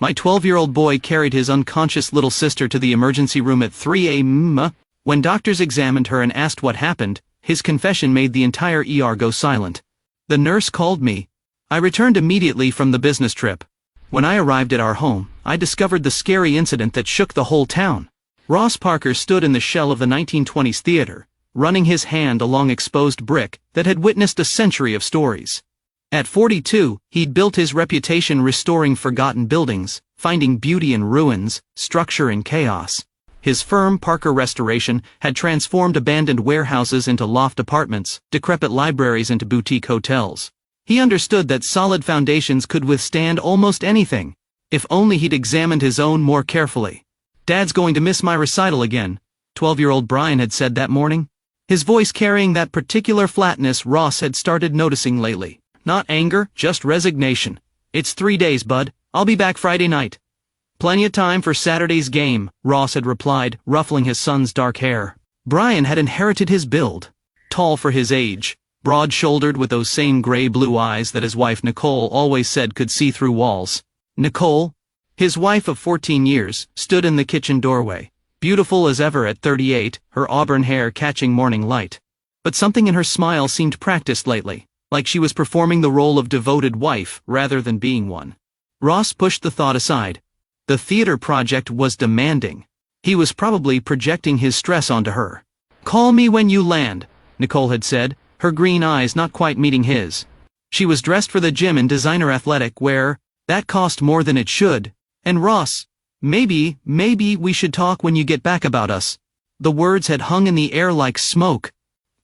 My 12-year-old boy carried his unconscious little sister to the emergency room at 3 a.m. When doctors examined her and asked what happened, his confession made the entire ER go silent. The nurse called me. I returned immediately from the business trip. When I arrived at our home, I discovered the scary incident that shook the whole town. Ross Parker stood in the shell of the 1920s theater, running his hand along exposed brick that had witnessed a century of stories. At 42, he'd built his reputation restoring forgotten buildings, finding beauty in ruins, structure in chaos. His firm, Parker Restoration, had transformed abandoned warehouses into loft apartments, decrepit libraries into boutique hotels. He understood that solid foundations could withstand almost anything, if only he'd examined his own more carefully. "Dad's going to miss my recital again," 12-year-old Brian had said that morning. His voice carrying that particular flatness Ross had started noticing lately. Not anger, just resignation. "It's 3 days, bud. I'll be back Friday night." "Plenty of time for Saturday's game," Ross had replied, ruffling his son's dark hair. Brian had inherited his build. Tall for his age, broad-shouldered with those same gray-blue eyes that his wife Nicole always said could see through walls. Nicole, his wife of 14 years, stood in the kitchen doorway, beautiful as ever at 38, her auburn hair catching morning light. But something in her smile seemed practiced lately, like she was performing the role of devoted wife rather than being one. Ross pushed the thought aside. The theater project was demanding. He was probably projecting his stress onto her. "Call me when you land," Nicole had said, her green eyes not quite meeting his. She was dressed for the gym in designer athletic wear. That cost more than it should. And Ross, maybe we should talk when you get back about us." The words had hung in the air like smoke.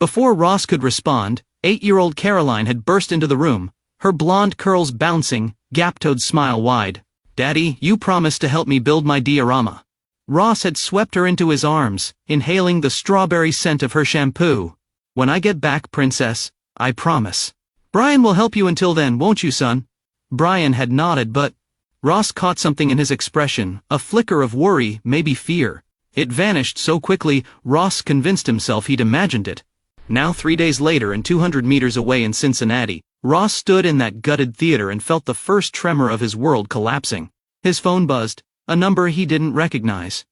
Before Ross could respond, 8-year-old Caroline had burst into the room, her blonde curls bouncing, gap-toed smile wide. "Daddy, you promised to help me build my diorama." Ross had swept her into his arms, inhaling the strawberry scent of her shampoo. "When I get back, princess, I promise. Brian will help you until then, won't you, son?" Brian had nodded, but Ross caught something in his expression, a flicker of worry, maybe fear. It vanished so quickly, Ross convinced himself he'd imagined it. Now 3 days later and 200 meters away in Cincinnati, Ross stood in that gutted theater and felt the first tremor of his world collapsing. His phone buzzed, a number he didn't recognize.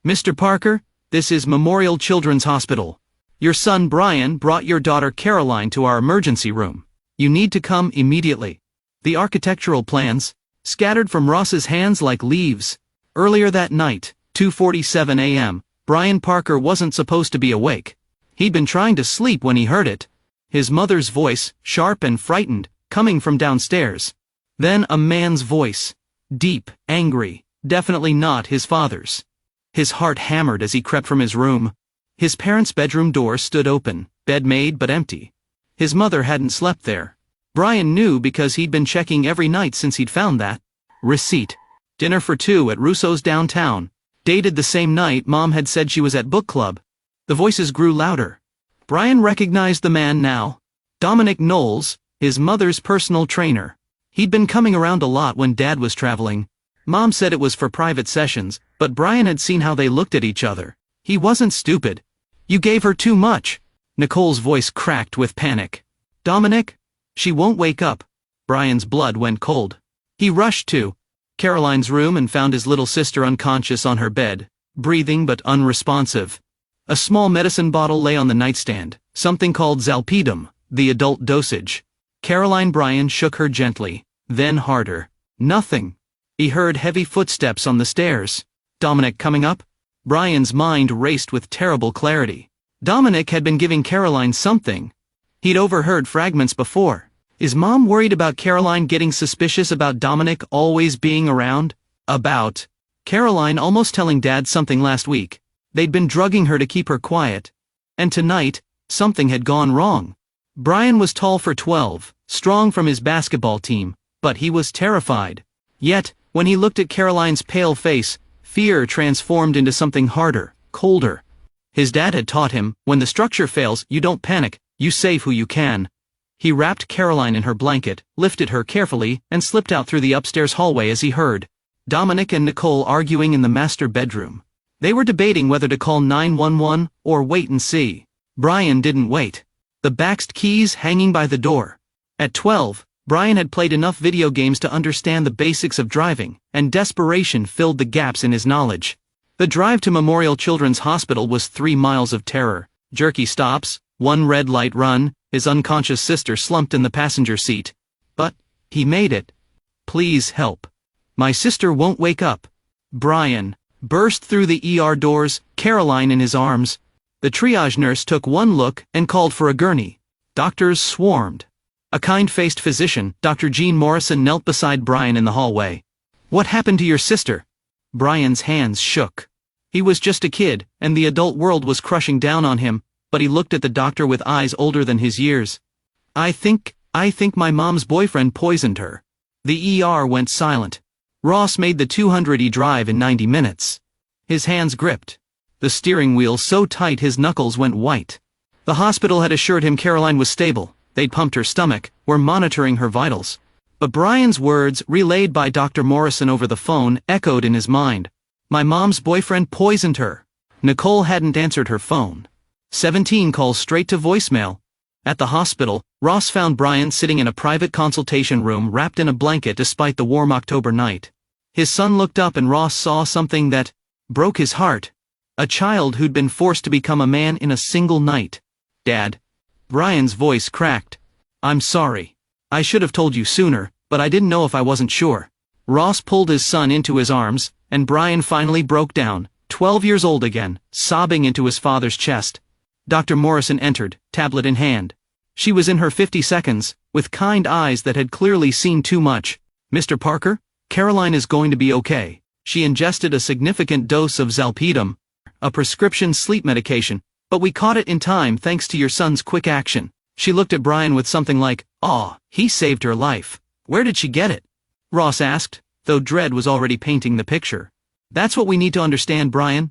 "Mr. Parker, this is Memorial Children's Hospital. Your son Brian brought your daughter Caroline to our emergency room. You need to come immediately." The architectural plans, scattered from Ross's hands like leaves. Earlier that night, 2:47 a.m., Brian Parker wasn't supposed to be awake. He'd been trying to sleep when he heard it. His mother's voice, sharp and frightened, coming from downstairs. Then a man's voice. Deep, angry, definitely not his father's. His heart hammered as he crept from his room. His parents' bedroom door stood open, bed made but empty. His mother hadn't slept there. Brian knew because he'd been checking every night since he'd found that receipt. Dinner for 2 at Russo's downtown. Dated the same night Mom had said she was at book club. The voices grew louder. Brian recognized the man now. Dominic Knowles, his mother's personal trainer. He'd been coming around a lot when Dad was traveling. Mom said it was for private sessions, but Brian had seen how they looked at each other. He wasn't stupid. "You gave her too much." Nicole's voice cracked with panic. "Dominic? She won't wake up." Brian's blood went cold. He rushed to Caroline's room and found his little sister unconscious on her bed, breathing but unresponsive. A small medicine bottle lay on the nightstand, something called Zalpidem, the adult dosage. Caroline Brian shook her gently, then harder. Nothing. He heard heavy footsteps on the stairs. Dominic coming up? Brian's mind raced with terrible clarity. Dominic had been giving Caroline something. He'd overheard fragments before. Is Mom worried about Caroline getting suspicious about Dominic always being around? About Caroline almost telling Dad something last week. They'd been drugging her to keep her quiet. And tonight, something had gone wrong. Brian was tall for 12, strong from his basketball team, but he was terrified. Yet, when he looked at Caroline's pale face, fear transformed into something harder, colder. His dad had taught him, when the structure fails, you don't panic, you save who you can. He wrapped Caroline in her blanket, lifted her carefully, and slipped out through the upstairs hallway as he heard Dominic and Nicole arguing in the master bedroom. They were debating whether to call 911 or wait and see. Brian didn't wait. The Bakst keys hanging by the door. At 12, Brian had played enough video games to understand the basics of driving, and desperation filled the gaps in his knowledge. The drive to Memorial Children's Hospital was 3 miles of terror, jerky stops, one red light run, his unconscious sister slumped in the passenger seat. But he made it. "Please help. My sister won't wake up." Brian burst through the ER doors, Caroline in his arms. The triage nurse took one look and called for a gurney. Doctors swarmed. A kind-faced physician, Dr. Jean Morrison, knelt beside Brian in the hallway. "What happened to your sister?" Brian's hands shook. He was just a kid, and the adult world was crushing down on him, but he looked at the doctor with eyes older than his years. I think my mom's boyfriend poisoned her." The ER went silent. Ross made the 200 drive in 90 minutes. His hands gripped the steering wheel so tight his knuckles went white. The hospital had assured him Caroline was stable. They'd pumped her stomach, were monitoring her vitals. But Brian's words, relayed by Dr. Morrison over the phone, echoed in his mind. "My mom's boyfriend poisoned her." Nicole hadn't answered her phone. 17 calls straight to voicemail. At the hospital, Ross found Brian sitting in a private consultation room wrapped in a blanket despite the warm October night. His son looked up and Ross saw something that broke his heart. A child who'd been forced to become a man in a single night. "Dad." Brian's voice cracked. "I'm sorry. I should have told you sooner, but I didn't know if I wasn't sure." Ross pulled his son into his arms, and Brian finally broke down, 12 years old again, sobbing into his father's chest. Dr. Morrison entered, tablet in hand. She was in her 50 with kind eyes that had clearly seen too much. "Mr. Parker, Caroline is going to be okay. She ingested a significant dose of Zolpidem, a prescription sleep medication, but we caught it in time thanks to your son's quick action." She looked at Brian with something like, "Aw, he saved her life. Where did she get it?" Ross asked, though dread was already painting the picture. "That's what we need to understand, Brian.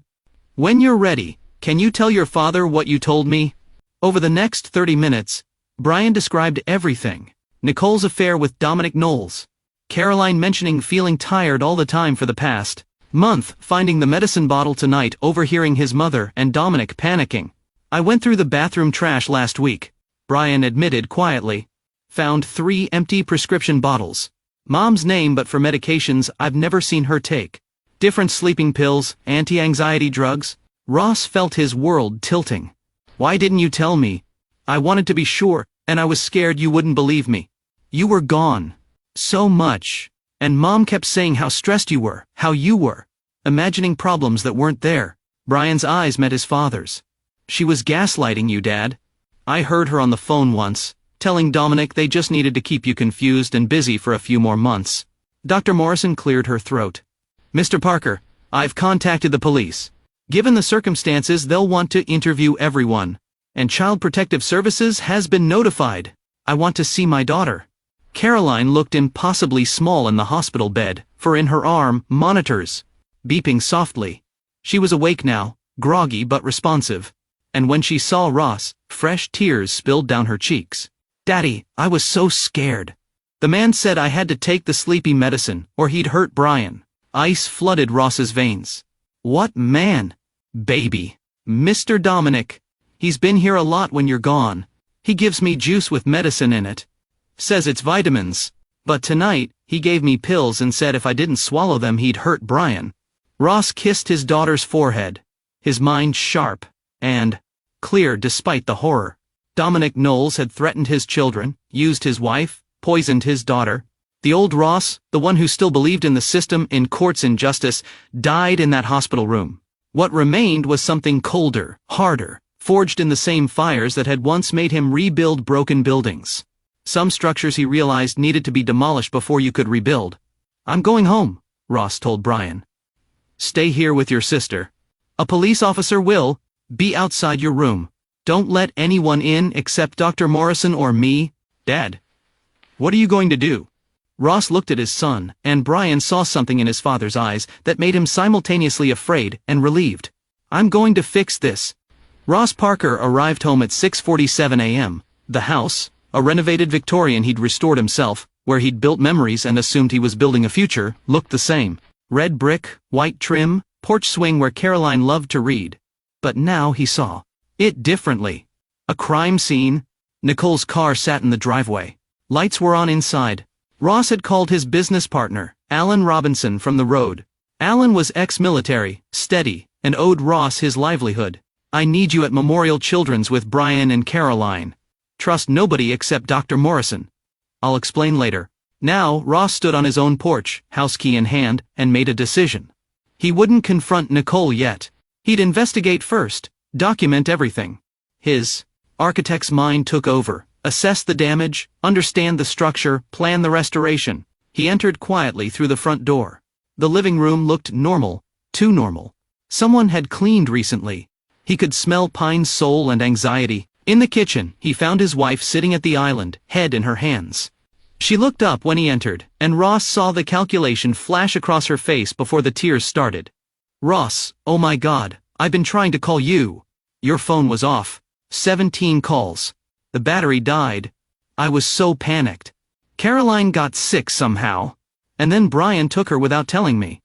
When you're ready, can you tell your father what you told me?" Over the next 30 minutes, Brian described everything. Nicole's affair with Dominic Knowles. Caroline mentioning feeling tired all the time for the past month, finding the medicine bottle tonight, overhearing his mother and Dominic panicking. "I went through the bathroom trash last week," Brian admitted quietly. "Found 3 empty prescription bottles. Mom's name, but for medications I've never seen her take. Different sleeping pills, anti-anxiety drugs." Ross felt his world tilting. "Why didn't you tell me? I wanted to be sure, and I was scared you wouldn't believe me. You were gone so much, and Mom kept saying how stressed you were, how you were imagining problems that weren't there." Brian's eyes met his father's. "She was gaslighting you, Dad. I heard her on the phone once, telling Dominic they just needed to keep you confused and busy for a few more months." Dr. Morrison cleared her throat. "Mr. Parker, I've contacted the police. Given the circumstances, they'll want to interview everyone. And Child Protective Services has been notified. I want to see my daughter." Caroline looked impossibly small in the hospital bed, for in her arm, monitors beeping softly. She was awake now, groggy but responsive. And when she saw Ross, fresh tears spilled down her cheeks. "Daddy, I was so scared. The man said I had to take the sleepy medicine, or he'd hurt Brian." Ice flooded Ross's veins. "What man?" "Baby. Mr. Dominic. He's been here a lot when you're gone. He gives me juice with medicine in it. Says it's vitamins. But tonight, he gave me pills and said if I didn't swallow them he'd hurt Brian." Ross kissed his daughter's forehead, his mind sharp and clear despite the horror. Dominic Knowles had threatened his children, used his wife, poisoned his daughter. The old Ross, the one who still believed in the system, in courts and justice, died in that hospital room. What remained was something colder, harder, forged in the same fires that had once made him rebuild broken buildings. Some structures he realized needed to be demolished before you could rebuild. "I'm going home," Ross told Brian. "Stay here with your sister. A police officer will be outside your room. Don't let anyone in except Dr. Morrison or me." "Dad, what are you going to do?" Ross looked at his son, and Brian saw something in his father's eyes that made him simultaneously afraid and relieved. "I'm going to fix this." Ross Parker arrived home at 6:47 a.m. The house, a renovated Victorian he'd restored himself, where he'd built memories and assumed he was building a future, looked the same. Red brick, white trim, porch swing where Caroline loved to read. But now he saw it differently. A crime scene. Nicole's car sat in the driveway. Lights were on inside. Ross had called his business partner, Alan Robinson, from the road. Alan was ex-military, steady, and owed Ross his livelihood. "I need you at Memorial Children's with Brian and Caroline. Trust nobody except Dr. Morrison. I'll explain later." Now, Ross stood on his own porch, house key in hand, and made a decision. He wouldn't confront Nicole yet. He'd investigate first, document everything. His architect's mind took over, assess the damage, understand the structure, plan the restoration. He entered quietly through the front door. The living room looked normal, too normal. Someone had cleaned recently. He could smell Pine's soul and anxiety. In the kitchen, he found his wife sitting at the island, head in her hands. She looked up when he entered, and Ross saw the calculation flash across her face before the tears started. "Ross, oh my God, I've been trying to call you. Your phone was off. 17 calls. The battery died. I was so panicked. Caroline got sick somehow. And then Brian took her without telling me."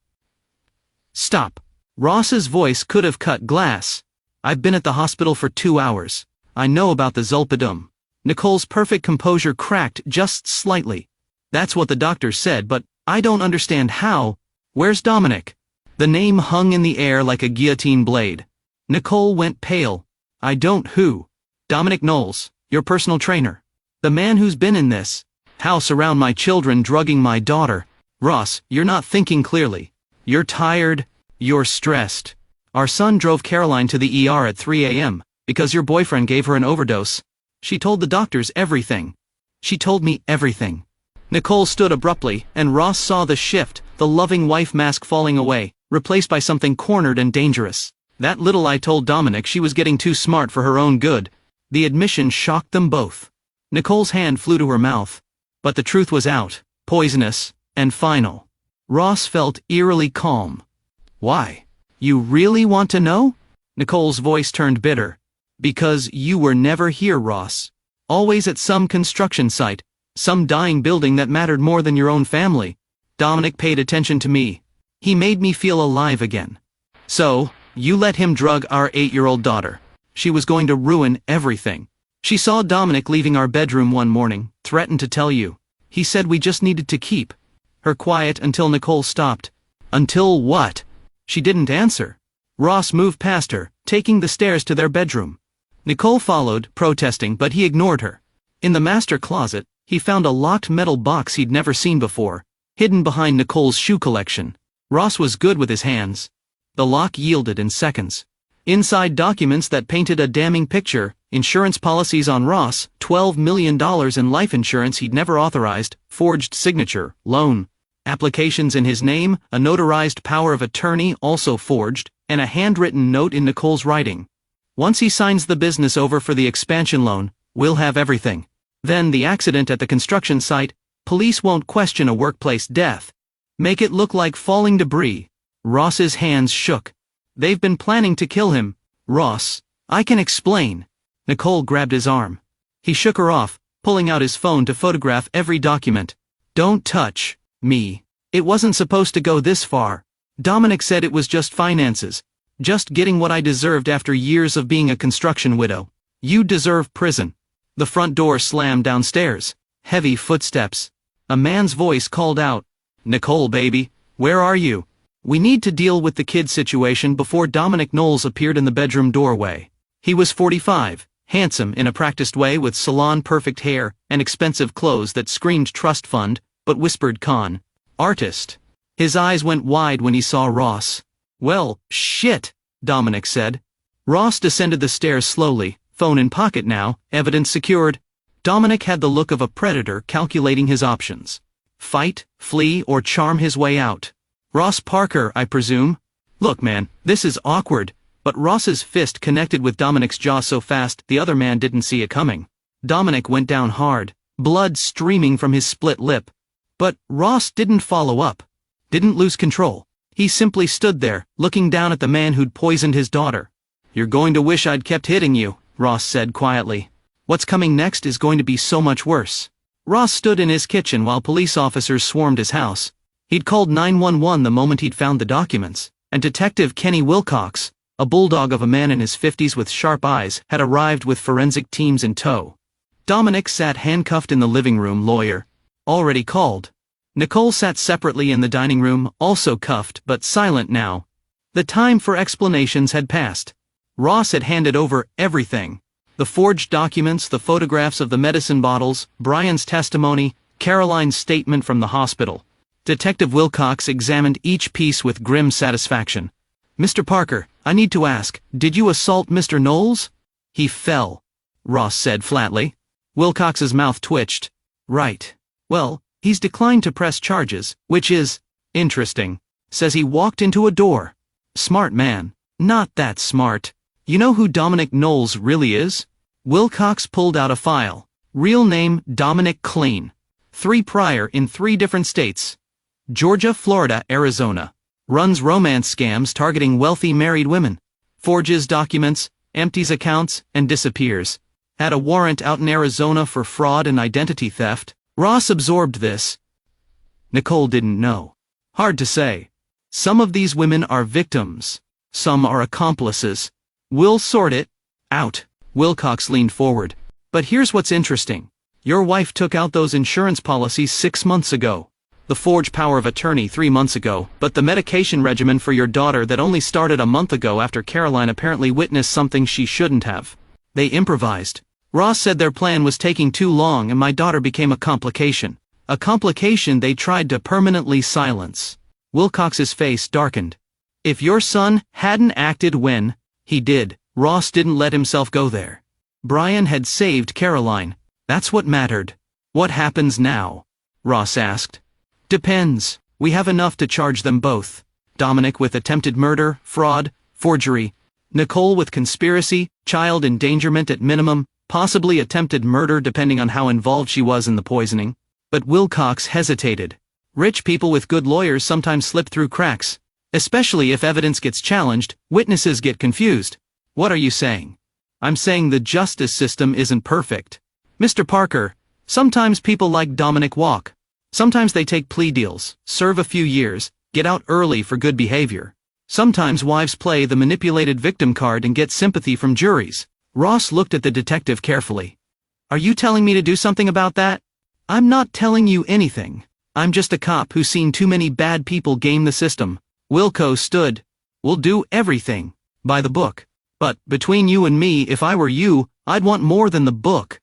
"Stop." Ross's voice could have cut glass. "I've been at the hospital for 2 hours. I know about the Zolpidem." Nicole's perfect composure cracked just slightly. "That's what the doctor said, but I don't understand how. Where's Dominic?" The name hung in the air like a guillotine blade. Nicole went pale. "I don't who?" "Dominic Knowles, your personal trainer. The man who's been in this house around my children drugging my daughter." "Ross, you're not thinking clearly. You're tired. You're stressed. Our son drove Caroline to the ER at 3 a.m. because your boyfriend gave her an overdose. She told the doctors everything. She told me everything." Nicole stood abruptly, and Ross saw the shift, the loving wife mask falling away, replaced by something cornered and dangerous. "That little I told Dominic she was getting too smart for her own good." The admission shocked them both. Nicole's hand flew to her mouth. But the truth was out, poisonous, and final. Ross felt eerily calm. "Why? You really want to know?" Nicole's voice turned bitter. "Because you were never here, Ross. Always at some construction site, some dying building that mattered more than your own family. Dominic paid attention to me. He made me feel alive again. So, you let him drug our 8-year-old daughter. She was going to ruin everything. She saw Dominic leaving our bedroom one morning, threatened to tell you. He said we just needed to keep her quiet until Nicole stopped." "Until what?" She didn't answer. Ross moved past her, taking the stairs to their bedroom. Nicole followed, protesting, but he ignored her. In the master closet, he found a locked metal box he'd never seen before, hidden behind Nicole's shoe collection. Ross was good with his hands. The lock yielded in seconds. Inside, documents that painted a damning picture: insurance policies on Ross, $12 million in life insurance he'd never authorized, forged signature, loan applications in his name, a notarized power of attorney also forged, and a handwritten note in Nicole's writing. "Once he signs the business over for the expansion loan, we'll have everything. Then the accident at the construction site, police won't question a workplace death. Make it look like falling debris." Ross's hands shook. "They've been planning to kill him. Ross, I can explain." Nicole grabbed his arm. He shook her off, pulling out his phone to photograph every document. "Don't touch me. It wasn't supposed to go this far. Dominic said it was just finances. Just getting what I deserved after years of being a construction widow. You deserve prison." The front door slammed downstairs. Heavy footsteps. A man's voice called out, "Nicole, baby, where are you? We need to deal with the kid situation before." Dominic Knowles appeared in the bedroom doorway. He was 45, handsome in a practiced way with salon-perfect hair and expensive clothes that screamed trust fund, but whispered con artist. His eyes went wide when he saw Ross. "Well, shit," Dominic said. Ross descended the stairs slowly, phone in pocket now, evidence secured. Dominic had the look of a predator calculating his options. Fight, flee, or charm his way out. "Ross Parker, I presume?" "Look, man, this is awkward." But Ross's fist connected with Dominic's jaw so fast the other man didn't see it coming. Dominic went down hard, blood streaming from his split lip. But Ross didn't follow up. Didn't lose control. He simply stood there, looking down at the man who'd poisoned his daughter. "You're going to wish I'd kept hitting you," Ross said quietly. "What's coming next is going to be so much worse." Ross stood in his kitchen while police officers swarmed his house. He'd called 911 the moment he'd found the documents, and Detective Kenny Wilcox, a bulldog of a man in his 50s with sharp eyes, had arrived with forensic teams in tow. Dominic sat handcuffed in the living room, lawyer already called. Nicole sat separately in the dining room, also cuffed but silent now. The time for explanations had passed. Ross had handed over everything. The forged documents, the photographs of the medicine bottles, Brian's testimony, Caroline's statement from the hospital. Detective Wilcox examined each piece with grim satisfaction. "Mr. Parker, I need to ask, did you assault Mr. Knowles?" "He fell," Ross said flatly. Wilcox's mouth twitched. "Right. Well, he's declined to press charges, which is interesting. Says he walked into a door. Smart man." "Not that smart. You know who Dominic Knowles really is?" Wilcox pulled out a file. Real name Dominic Clean. 3 prior in 3 different states. Georgia, Florida, Arizona. Runs romance scams targeting wealthy married women. Forges documents, empties accounts, and disappears. Had a warrant out in Arizona for fraud and identity theft. Ross absorbed this. Nicole didn't know. Hard to say. Some of these women are victims. Some are accomplices. We'll sort it out. Wilcox leaned forward. "But here's what's interesting. Your wife took out those insurance policies 6 months ago. The forged power of attorney 3 months ago, but the medication regimen for your daughter that only started a month ago after Caroline apparently witnessed something she shouldn't have. They improvised. Ross said their plan was taking too long and my daughter became a complication. A complication they tried to permanently silence." Wilcox's face darkened. "If your son hadn't acted when he did, Ross didn't let himself go there. Brian had saved Caroline. That's what mattered." "What happens now?" Ross asked. "Depends. We have enough to charge them both. Dominic with attempted murder, fraud, forgery. Nicole with conspiracy, child endangerment at minimum, possibly attempted murder depending on how involved she was in the poisoning." But Wilcox hesitated. Rich people with good lawyers sometimes slip through cracks. Especially if evidence gets challenged, witnesses get confused. "What are you saying?" "I'm saying the justice system isn't perfect. Mr. Parker, sometimes people like Dominic walk. Sometimes they take plea deals, serve a few years, get out early for good behavior. Sometimes wives play the manipulated victim card and get sympathy from juries." Ross looked at the detective carefully. "Are you telling me to do something about that?" "I'm not telling you anything. I'm just a cop who's seen too many bad people game the system." Wilco stood. "We'll do everything by the book. But, between you and me, if I were you, I'd want more than the book.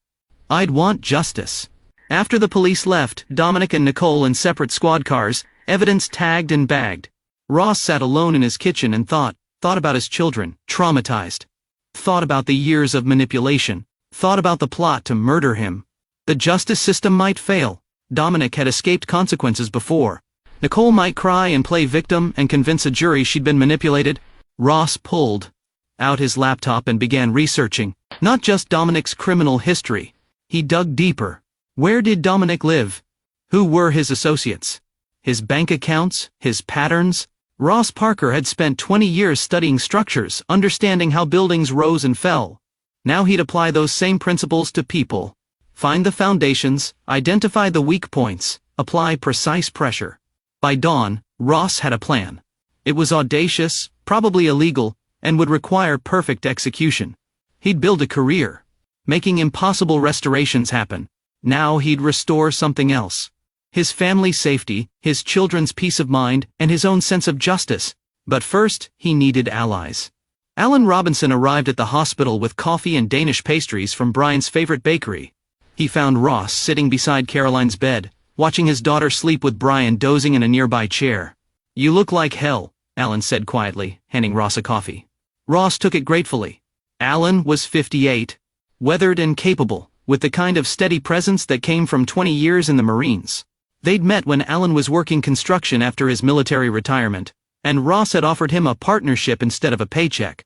I'd want justice." After the police left, Dominic and Nicole in separate squad cars, evidence tagged and bagged. Ross sat alone in his kitchen and thought about his children, traumatized. Thought about the years of manipulation. Thought about the plot to murder him. The justice system might fail. Dominic had escaped consequences before. Nicole might cry and play victim and convince a jury she'd been manipulated. Ross pulled out his laptop and began researching, not just Dominic's criminal history. He dug deeper. Where did Dominic live? Who were his associates? His bank accounts? His patterns? Ross Parker had spent 20 years studying structures, understanding how buildings rose and fell. Now he'd apply those same principles to people. Find the foundations, identify the weak points, apply precise pressure. By dawn, Ross had a plan. It was audacious, probably illegal, and would require perfect execution. He'd build a career, making impossible restorations happen. Now he'd restore something else. His family's safety, his children's peace of mind, and his own sense of justice. But first, he needed allies. Alan Robinson arrived at the hospital with coffee and Danish pastries from Brian's favorite bakery. He found Ross sitting beside Caroline's bed, watching his daughter sleep with Brian dozing in a nearby chair. "You look like hell," Alan said quietly, handing Ross a coffee. Ross took it gratefully. Alan was 58, weathered and capable, with the kind of steady presence that came from 20 years in the Marines. They'd met when Alan was working construction after his military retirement, and Ross had offered him a partnership instead of a paycheck.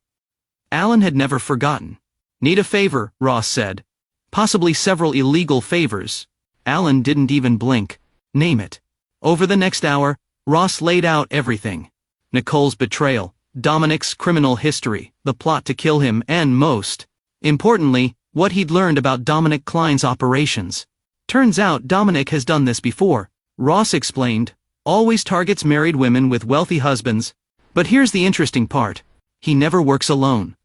Alan had never forgotten. "Need a favor," Ross said. "Possibly several illegal favors." Alan didn't even blink. "Name it." Over the next hour, Ross laid out everything. Nicole's betrayal, Dominic's criminal history, the plot to kill him, and most importantly, what he'd learned about Dominic Klein's operations. "Turns out Dominic has done this before," Ross explained. "Always targets married women with wealthy husbands. But here's the interesting part. He never works alone.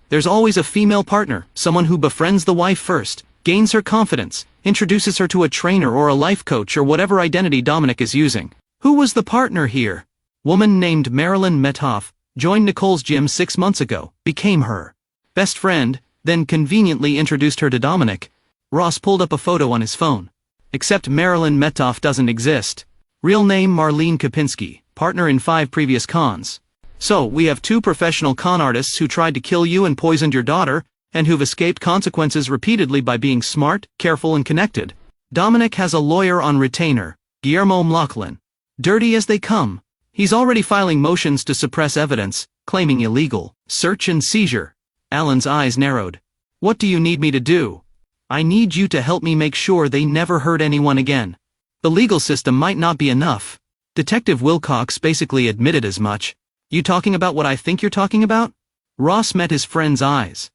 There's always a female partner, someone who befriends the wife first, gains her confidence, introduces her to a trainer or a life coach or whatever identity Dominic is using. Who was the partner here? Woman named Marilyn Metoff joined Nicole's gym 6 months ago, became her best friend, then conveniently introduced her to Dominic. Ross pulled up a photo on his phone. Except Marilyn Metoff doesn't exist. Real name Marlene Kapinski, partner in 5 previous cons. So, we have 2 professional con artists who tried to kill you and poisoned your daughter, and who've escaped consequences repeatedly by being smart, careful and connected. Dominic has a lawyer on retainer, Guillermo Mlauchlin. Dirty as they come. He's already filing motions to suppress evidence, claiming illegal search and seizure. Alan's eyes narrowed. What do you need me to do? I need you to help me make sure they never hurt anyone again. The legal system might not be enough. Detective Wilcox basically admitted as much. You talking about what I think you're talking about? Ross met his friend's eyes.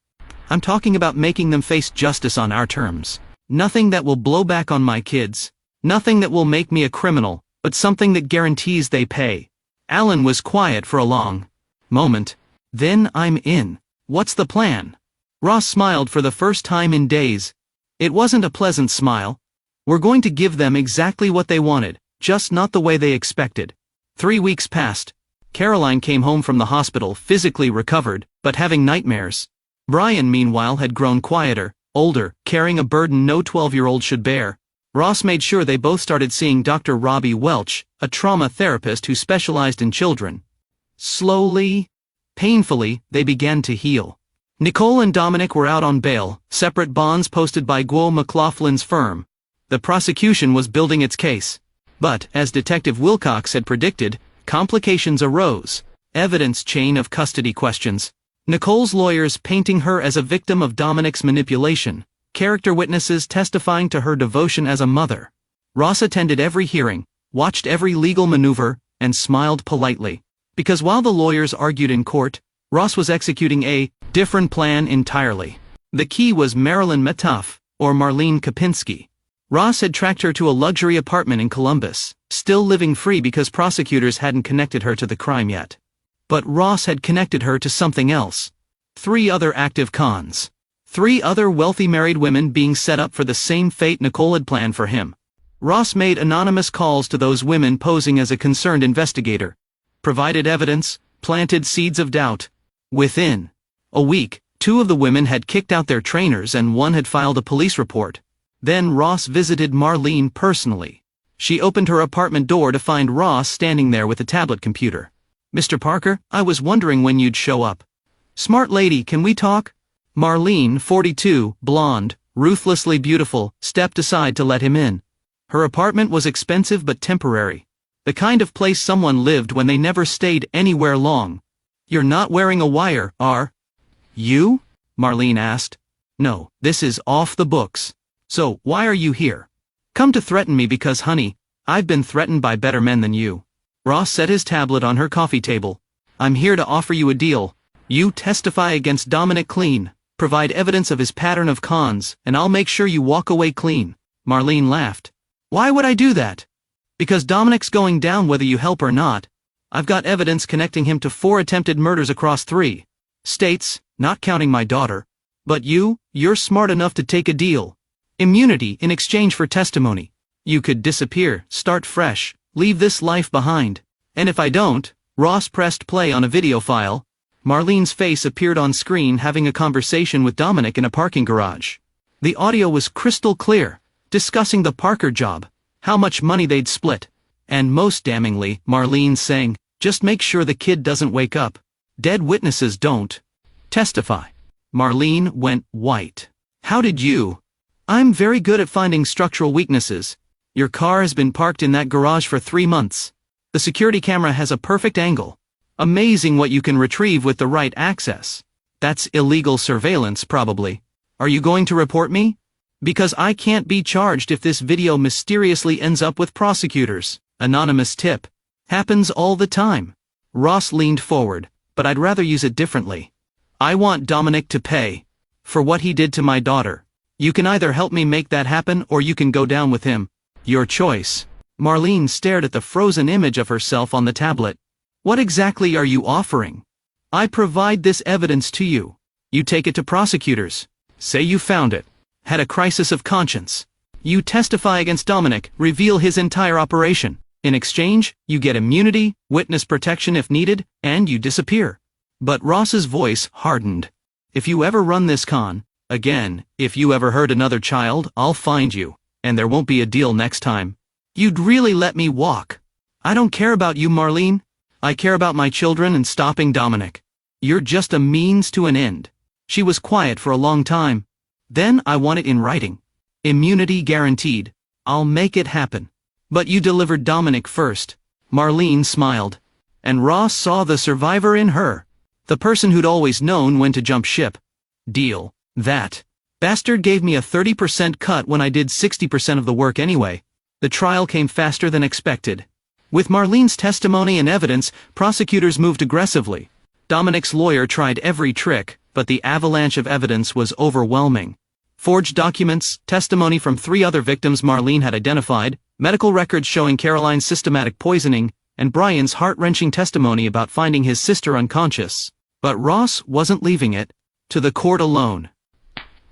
I'm talking about making them face justice on our terms. Nothing that will blow back on my kids. Nothing that will make me a criminal, but something that guarantees they pay. Alan was quiet for a long moment. Then I'm in. What's the plan? Ross smiled for the first time in days. It wasn't a pleasant smile. We're going to give them exactly what they wanted, just not the way they expected. 3 weeks passed. Caroline came home from the hospital physically recovered, but having nightmares. Brian meanwhile had grown quieter, older, carrying a burden no 12-year-old should bear. Ross made sure they both started seeing Dr. Robbie Welch, a trauma therapist who specialized in children. Slowly, painfully, they began to heal. Nicole and Dominic were out on bail, separate bonds posted by Guo McLaughlin's firm. The prosecution was building its case. But, as Detective Wilcox had predicted, complications arose. Evidence chain of custody questions. Nicole's lawyers painting her as a victim of Dominic's manipulation. Character witnesses testifying to her devotion as a mother. Ross attended every hearing, watched every legal maneuver, and smiled politely. Because while the lawyers argued in court, Ross was executing a different plan entirely. The key was Marilyn Metoff, or Marlene Kapinski. Ross had tracked her to a luxury apartment in Columbus, still living free because prosecutors hadn't connected her to the crime yet. But Ross had connected her to something else. 3 other active cons. 3 other wealthy married women being set up for the same fate Nicole had planned for him. Ross made anonymous calls to those women posing as a concerned investigator. Provided evidence, planted seeds of doubt. Within a week, 2 of the women had kicked out their trainers and 1 had filed a police report. Then Ross visited Marlene personally. She opened her apartment door to find Ross standing there with a tablet computer. Mr. Parker, I was wondering when you'd show up. Smart lady, can we talk? Marlene, 42, blonde, ruthlessly beautiful, stepped aside to let him in. Her apartment was expensive but temporary. The kind of place someone lived when they never stayed anywhere long. You're not wearing a wire, are you? Marlene asked. No, this is off the books. So, why are you here? Come to threaten me because, honey, I've been threatened by better men than you. Ross set his tablet on her coffee table. I'm here to offer you a deal. You testify against Dominic clean, provide evidence of his pattern of cons, and I'll make sure you walk away clean. Marlene laughed. Why would I do that? Because Dominic's going down whether you help or not. I've got evidence connecting him to 4 attempted murders across 3 states, not counting my daughter. But you're smart enough to take a deal. Immunity in exchange for testimony. You could disappear, start fresh, leave this life behind. And if I don't, Ross pressed play on a video file. Marlene's face appeared on screen having a conversation with Dominic in a parking garage. The audio was crystal clear, discussing the Parker job, how much money they'd split, and most damningly, Marlene saying, just make sure the kid doesn't wake up. Dead witnesses don't testify. Marlene went white. How did you? I'm very good at finding structural weaknesses. Your car has been parked in that garage for 3 months. The security camera has a perfect angle. Amazing what you can retrieve with the right access. That's illegal surveillance, probably. Are you going to report me? Because I can't be charged if this video mysteriously ends up with prosecutors. Anonymous tip. Happens all the time. Ross leaned forward, but I'd rather use it differently. I want Dominic to pay for what he did to my daughter. You can either help me make that happen or you can go down with him. Your choice. Marlene stared at the frozen image of herself on the tablet. What exactly are you offering? I provide this evidence to you. You take it to prosecutors. Say you found it. had a crisis of conscience. You testify against Dominic, reveal his entire operation. In exchange, you get immunity, witness protection if needed, and you disappear. But Ross's voice hardened. If you ever run this con again, if you ever hurt another child, I'll find you, and there won't be a deal next time. You'd really let me walk. I don't care about you, Marlene. I care about my children and stopping Dominic. You're just a means to an end. She was quiet for a long time. Then I want it in writing. Immunity guaranteed. I'll make it happen. But you delivered Dominic first. Marlene smiled. And Ross saw the survivor in her. The person who'd always known when to jump ship. Deal. That bastard gave me a 30% cut when I did 60% of the work anyway. The trial came faster than expected. With Marlene's testimony and evidence, prosecutors moved aggressively. Dominic's lawyer tried every trick, but the avalanche of evidence was overwhelming. Forged documents, testimony from 3 other victims Marlene had identified, medical records showing Caroline's systematic poisoning, and Brian's heart-wrenching testimony about finding his sister unconscious. But Ross wasn't leaving it to the court alone.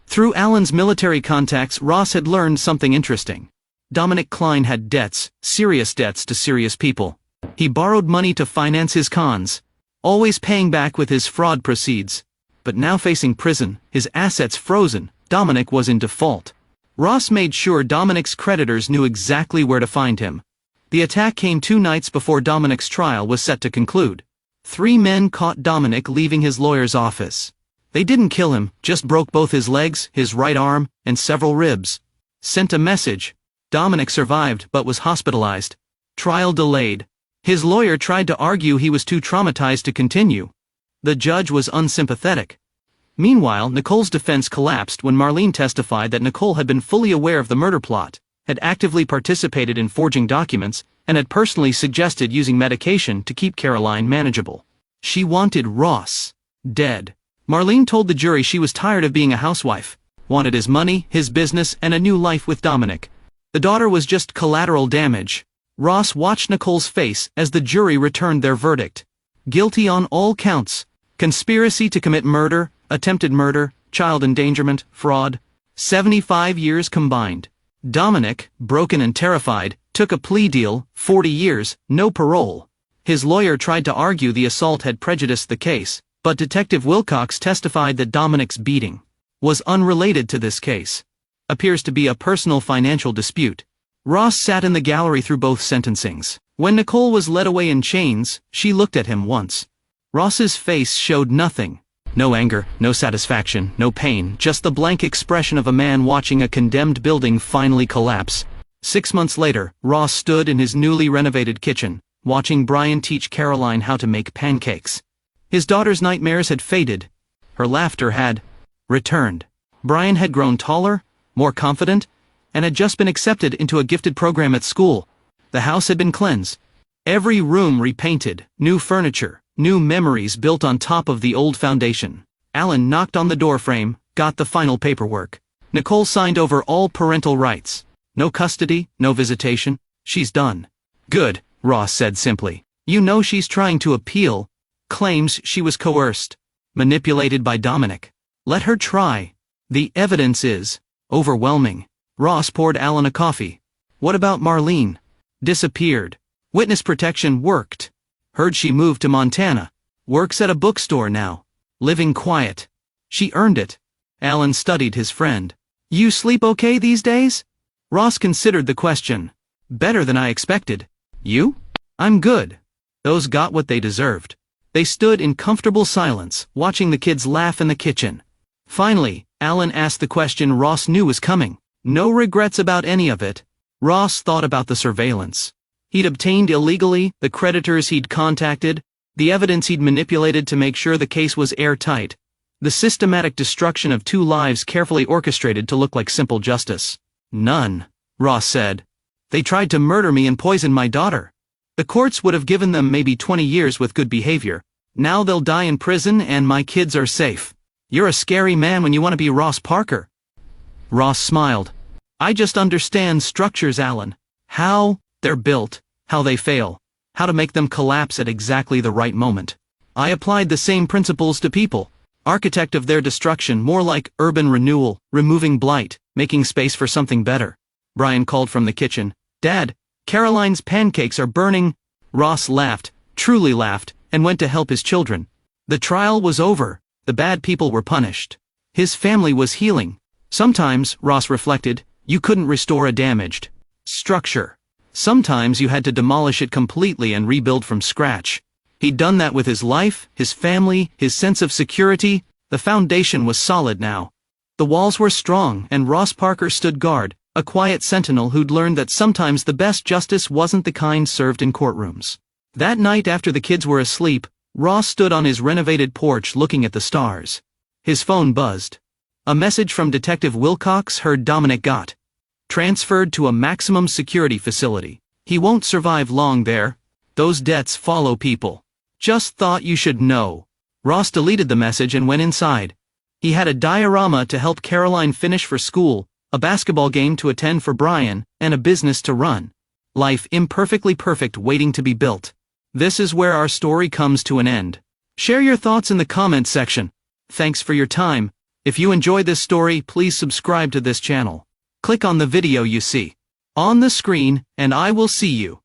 Through Alan's military contacts, Ross had learned something interesting. Dominic Klein had debts, serious debts to serious people. He borrowed money to finance his cons, always paying back with his fraud proceeds. But now facing prison, his assets frozen, Dominic was in default. Ross made sure Dominic's creditors knew exactly where to find him. The attack came 2 nights before Dominic's trial was set to conclude. 3 men caught Dominic leaving his lawyer's office. They didn't kill him, just broke both his legs, his right arm, and several ribs. Sent a message. Dominic survived but was hospitalized. Trial delayed. His lawyer tried to argue he was too traumatized to continue. The judge was unsympathetic. Meanwhile, Nicole's defense collapsed when Marlene testified that Nicole had been fully aware of the murder plot, had actively participated in forging documents, and had personally suggested using medication to keep Caroline manageable. She wanted Ross dead. Marlene told the jury she was tired of being a housewife, wanted his money, his business, and a new life with Dominic. The daughter was just collateral damage. Ross watched Nicole's face as the jury returned their verdict. Guilty on all counts. Conspiracy to commit murder, attempted murder, child endangerment, fraud. 75 years combined. Dominic, broken and terrified, took a plea deal, 40 years, no parole. His lawyer tried to argue the assault had prejudiced the case, but Detective Wilcox testified that Dominic's beating was unrelated to this case. Appears to be a personal financial dispute. Ross sat in the gallery through both sentencings. When Nicole was led away in chains, she looked at him once. Ross's face showed nothing. No anger, no satisfaction, no pain, just the blank expression of a man watching a condemned building finally collapse. 6 months later, Ross stood in his newly renovated kitchen, watching Brian teach Caroline how to make pancakes. His daughter's nightmares had faded. Her laughter had returned. Brian had grown taller, more confident, and had just been accepted into a gifted program at school. The house had been cleansed. Every room repainted, new furniture, new memories built on top of the old foundation. Alan knocked on the doorframe, got the final paperwork. Nicole signed over all parental rights. No custody, no visitation. She's done. Good, Ross said simply. You know she's trying to appeal. Claims she was coerced, manipulated by Dominic. Let her try. The evidence is overwhelming. Ross poured Alan a coffee. What about Marlene? Disappeared. Witness protection worked. Heard she moved to Montana. Works at a bookstore now. Living quiet. She earned it. Alan studied his friend. You sleep okay these days? Ross considered the question. Better than I expected. You? I'm good. Those got what they deserved. They stood in comfortable silence, watching the kids laugh in the kitchen. Finally, Alan asked the question Ross knew was coming. No regrets about any of it. Ross thought about the surveillance he'd obtained illegally, the creditors he'd contacted, the evidence he'd manipulated to make sure the case was airtight, the systematic destruction of 2 lives carefully orchestrated to look like simple justice. None, Ross said. They tried to murder me and poison my daughter. The courts would have given them maybe 20 years with good behavior. Now they'll die in prison and my kids are safe. You're a scary man when you want to be Ross Parker. Ross smiled. I just understand structures, Alan. How they're built, how they fail, how to make them collapse at exactly the right moment. I applied the same principles to people. Architect of their destruction, more like urban renewal, removing blight, making space for something better. Brian called from the kitchen. "Dad, Caroline's pancakes are burning." Ross laughed, truly laughed, and went to help his children. The trial was over. The bad people were punished. His family was healing. Sometimes, Ross reflected, you couldn't restore a damaged structure. Sometimes you had to demolish it completely and rebuild from scratch. He'd done that with his life, his family, his sense of security. The foundation was solid now. The walls were strong, and Ross Parker stood guard, a quiet sentinel who'd learned that sometimes the best justice wasn't the kind served in courtrooms. That night after the kids were asleep, Ross stood on his renovated porch looking at the stars. His phone buzzed. A message from Detective Wilcox heard Dominic got transferred to a maximum security facility. He won't survive long there. Those debts follow people. Just thought you should know. Ross deleted the message and went inside. He had a diorama to help Caroline finish for school, a basketball game to attend for Brian, and a business to run. Life imperfectly perfect waiting to be built. This is where our story comes to an end. Share your thoughts in the comments section. Thanks for your time. If you enjoy this story, please subscribe to this channel. Click on the video you see on the screen, and I will see you